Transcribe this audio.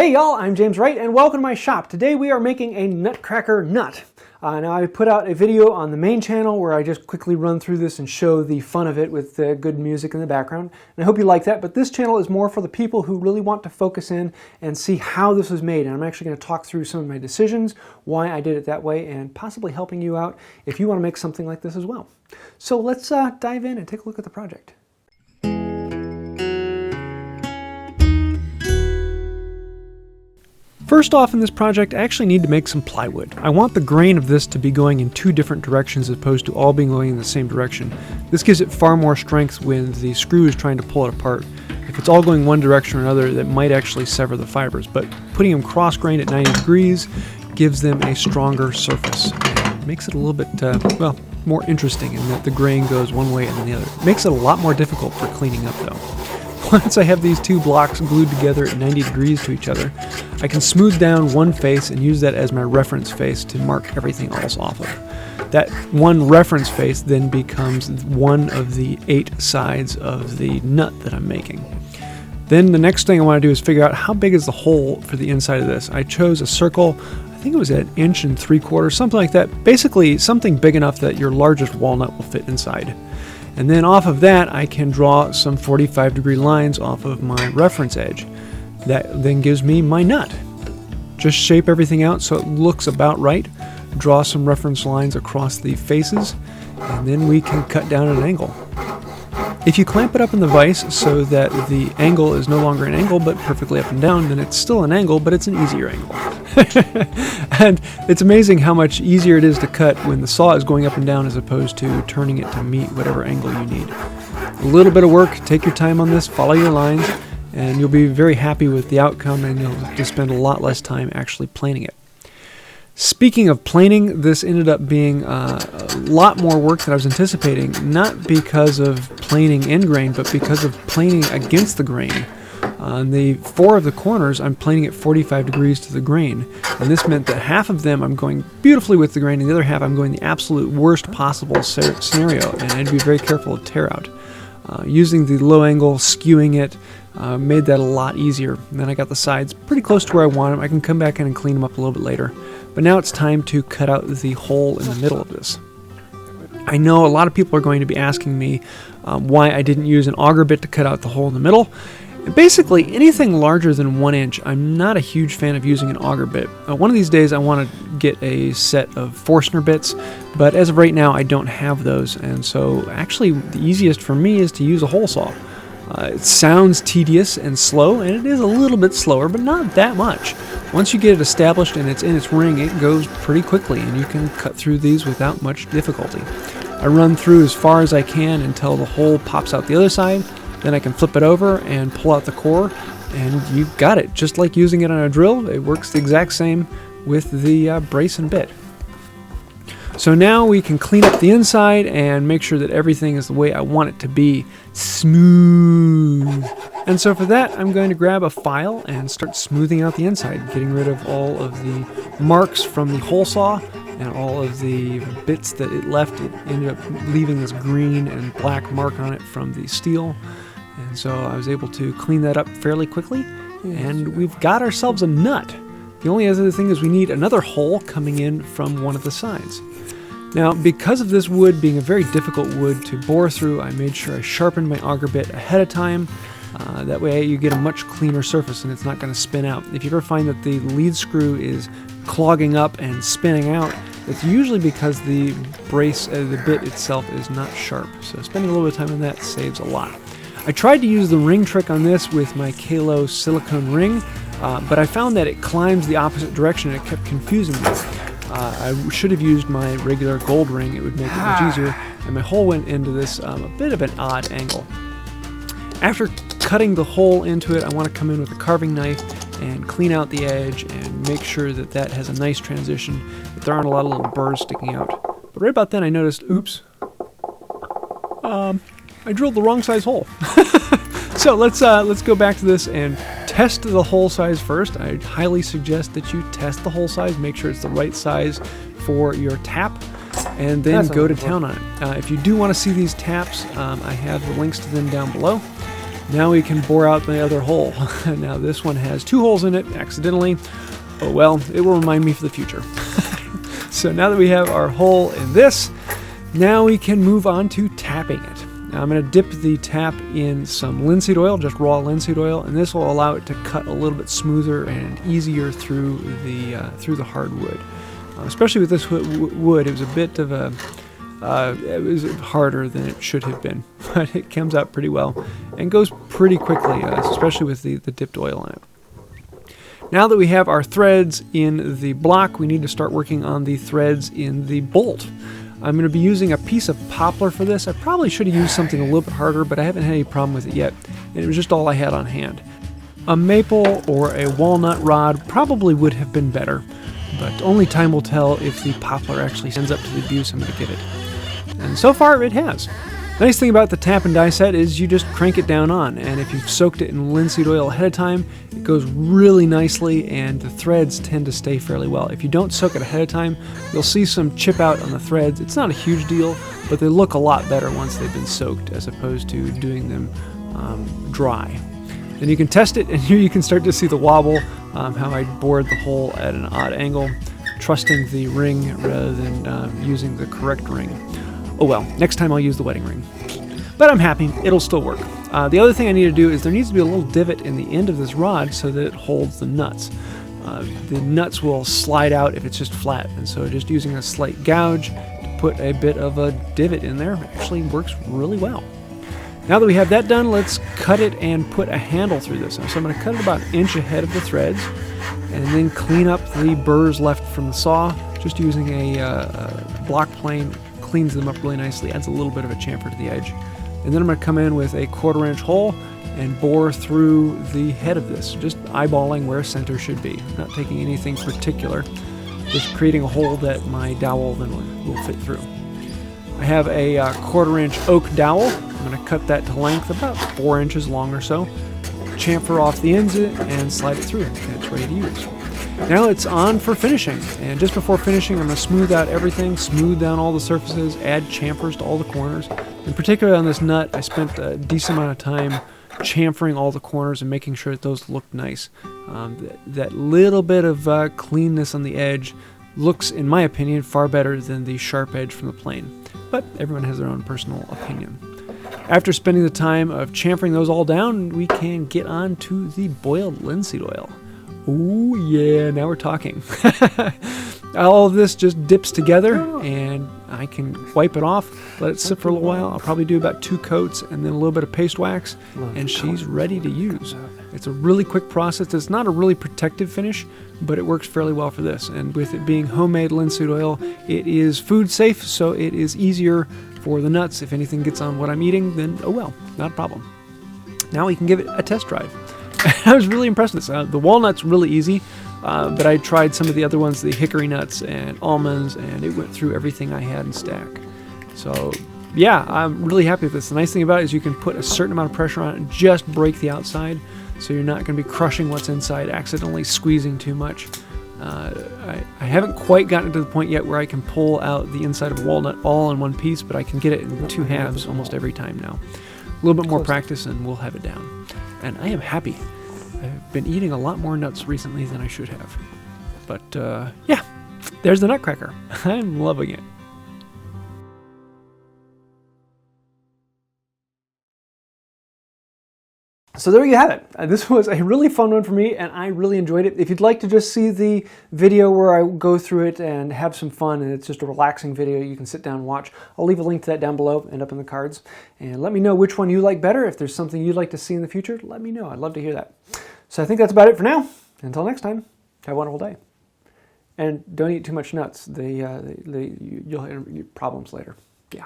Hey y'all, I'm James Wright and welcome to my shop. Today we are making a Nutcracker nut. Now I put out a video on the main channel where I just quickly run through this and show the fun of it with the good music in the background. And I hope you like that, but this channel is more for the people who really want to focus in and see how this was made. And I'm actually going to talk through some of my decisions, why I did it that way, and possibly helping you out if you want to make something like this as well. So let's dive in and take a look at the project. First off, in this project, I actually need to make some plywood. I want the grain of this to be going in two different directions as opposed to all being going in the same direction. This gives it far more strength when the screw is trying to pull it apart. If it's all going one direction or another, that might actually sever the fibers, but putting them cross-grained at 90 degrees gives them a stronger surface. It makes it a little bit, well, more interesting in that the grain goes one way and then the other. It makes it a lot more difficult for cleaning up though. Once I have these two blocks glued together at 90 degrees to each other, I can smooth down one face and use that as my reference face to mark everything else off of. That one reference face then becomes one of the 8 sides of the nut that I'm making. Then the next thing I want to do is figure out how big is the hole for the inside of this. I chose a circle, I think it was at 1 3/4, something like that. Basically something big enough that your largest walnut will fit inside. And then off of that, I can draw some 45-degree lines off of my reference edge. That then gives me my nut. Just shape everything out so it looks about right. Draw some reference lines across the faces, and then we can cut down at an angle. If you clamp it up in the vise so that the angle is no longer an angle but perfectly up and down, then it's still an angle, but it's an easier angle. And it's amazing how much easier it is to cut when the saw is going up and down as opposed to turning it to meet whatever angle you need. A little bit of work, take your time on this, follow your lines, and you'll be very happy with the outcome, and you'll just spend a lot less time actually planing it. Speaking of planing, this ended up being a lot more work than I was anticipating, not because of planing in grain, but because of planing against the grain. On the 4 of the corners, I'm planing at 45 degrees to the grain, and this meant that half of them I'm going beautifully with the grain, and the other half I'm going the absolute worst possible scenario, and I had to be very careful to tear out. Using the low angle, skewing it, made that a lot easier. And then I got the sides pretty close to where I want them. I can come back in and clean them up a little bit later. But now it's time to cut out the hole in the middle of this. I know a lot of people are going to be asking me why I didn't use an auger bit to cut out the hole in the middle. Basically, anything larger than 1 inch, I'm not a huge fan of using an auger bit. One of these days I want to get a set of Forstner bits, but as of right now I don't have those, and so actually the easiest for me is to use a hole saw. It sounds tedious and slow, and it is a little bit slower, but not that much. Once you get it established and it's in its ring, it goes pretty quickly, and you can cut through these without much difficulty. I run through as far as I can until the hole pops out the other side. Then I can flip it over and pull out the core, and you've got it. Just like using it on a drill, it works the exact same with the brace and bit. So now we can clean up the inside and make sure that everything is the way I want it to be, smooth. And so for that, I'm going to grab a file and start smoothing out the inside, getting rid of all of the marks from the hole saw and all of the bits that it left. It ended up leaving this green and black mark on it from the steel. And so I was able to clean that up fairly quickly, and we've got ourselves a nut. The only other thing is we need another hole coming in from one of the sides. Now, because of this wood being a very difficult wood to bore through, I made sure I sharpened my auger bit ahead of time. That way you get a much cleaner surface and it's not going to spin out. If you ever find that the lead screw is clogging up and spinning out, it's usually because the brace, the bit itself is not sharp. So spending a little bit of time on that saves a lot. I tried to use the ring trick on this with my Kalo silicone ring, but I found that it climbs the opposite direction and it kept confusing me. I should have used my regular gold ring, it would make it much easier, and my hole went into this a bit of an odd angle. After cutting the hole into it, I want to come in with a carving knife and clean out the edge and make sure that that has a nice transition, that there aren't a lot of little burrs sticking out. But right about then I noticed, oops, I drilled the wrong size hole. So let's go back to this and test the hole size first. I highly suggest that you test the hole size, make sure it's the right size for your tap, and then go to town on it. If you do want to see these taps, I have the links to them down below. Now we can bore out the other hole. Now this one has 2 holes in it, accidentally. Oh well, it will remind me for the future. So now that we have our hole in this, now we can move on to tapping it. Now I'm going to dip the tap in some linseed oil, just raw linseed oil, and this will allow it to cut a little bit smoother and easier through the hardwood. Especially with this wood, it was a bit of a it was harder than it should have been, but it comes out pretty well and goes pretty quickly, especially with the dipped oil in it. Now that we have our threads in the block, we need to start working on the threads in the bolt. I'm going to be using a piece of poplar for this. I probably should have used something a little bit harder, but I haven't had any problem with it yet, and it was just all I had on hand. A maple or a walnut rod probably would have been better, but only time will tell if the poplar actually stands up to the abuse I'm going to give it. And so far, it has. The nice thing about the tap and die set is you just crank it down on, and if you've soaked it in linseed oil ahead of time, it goes really nicely and the threads tend to stay fairly well. If you don't soak it ahead of time, you'll see some chip out on the threads. It's not a huge deal, but they look a lot better once they've been soaked as opposed to doing them dry. Then you can test it, and here you can start to see the wobble, how I bored the hole at an odd angle, trusting the ring rather than using the correct ring. Oh well, next time I'll use the wedding ring. But I'm happy, it'll still work. The other thing I need to do is there needs to be a little divot in the end of this rod so that it holds the nuts. The nuts will slide out if it's just flat, and so just using a slight gouge to put a bit of a divot in there actually works really well. Now that we have that done, let's cut it and put a handle through this. So I'm going to cut it about 1 inch ahead of the threads, and then clean up the burrs left from the saw, just using a block plane. Cleans them up really nicely, adds a little bit of a chamfer to the edge. And then I'm going to come in with a 1/4 inch hole and bore through the head of this, just eyeballing where center should be. Not taking anything particular, just creating a hole that my dowel then will fit through. I have a 1/4 inch oak dowel. I'm going to cut that to length, about 4 inches long or so. Chamfer off the ends of it and slide it through, and it's ready to use. Now it's on for finishing, and just before finishing I'm going to smooth out everything, smooth down all the surfaces, add chamfers to all the corners. In particular on this nut, I spent a decent amount of time chamfering all the corners and making sure that those looked nice. That little bit of cleanness on the edge looks, in my opinion, far better than the sharp edge from the plane, but everyone has their own personal opinion. After spending the time of chamfering those all down, we can get on to the boiled linseed oil. Ooh, yeah, now we're talking. All of this just dips together, and I can wipe it off, let it sit for a little while. I'll probably do about 2 coats and then a little bit of paste wax, and she's ready to use. It's a really quick process. It's not a really protective finish, but it works fairly well for this. And with it being homemade linseed oil, it is food safe, so it is easier for the nuts. If anything gets on what I'm eating, then oh well, not a problem. Now we can give it a test drive. I was really impressed with this. The walnut's really easy, but I tried some of the other ones, the hickory nuts and almonds, and it went through everything I had in stack. So yeah, I'm really happy with this. The nice thing about it is you can put a certain amount of pressure on it and just break the outside, so you're not going to be crushing what's inside, accidentally squeezing too much. I haven't quite gotten to the point yet where I can pull out the inside of a walnut all in one piece, but I can get it in 2 halves almost every time now. A little bit more practice and we'll have it down. And I am happy. I've been eating a lot more nuts recently than I should have. But yeah, there's the Nutcracker. I'm loving it. So there you have it. This was a really fun one for me, and I really enjoyed it. If you'd like to just see the video where I go through it and have some fun, and it's just a relaxing video you can sit down and watch, I'll leave a link to that down below and up in the cards. And let me know which one you like better. If there's something you'd like to see in the future, let me know. I'd love to hear that. So I think that's about it for now. Until next time, have a wonderful day. And don't eat too much nuts. You'll have problems later. Yeah.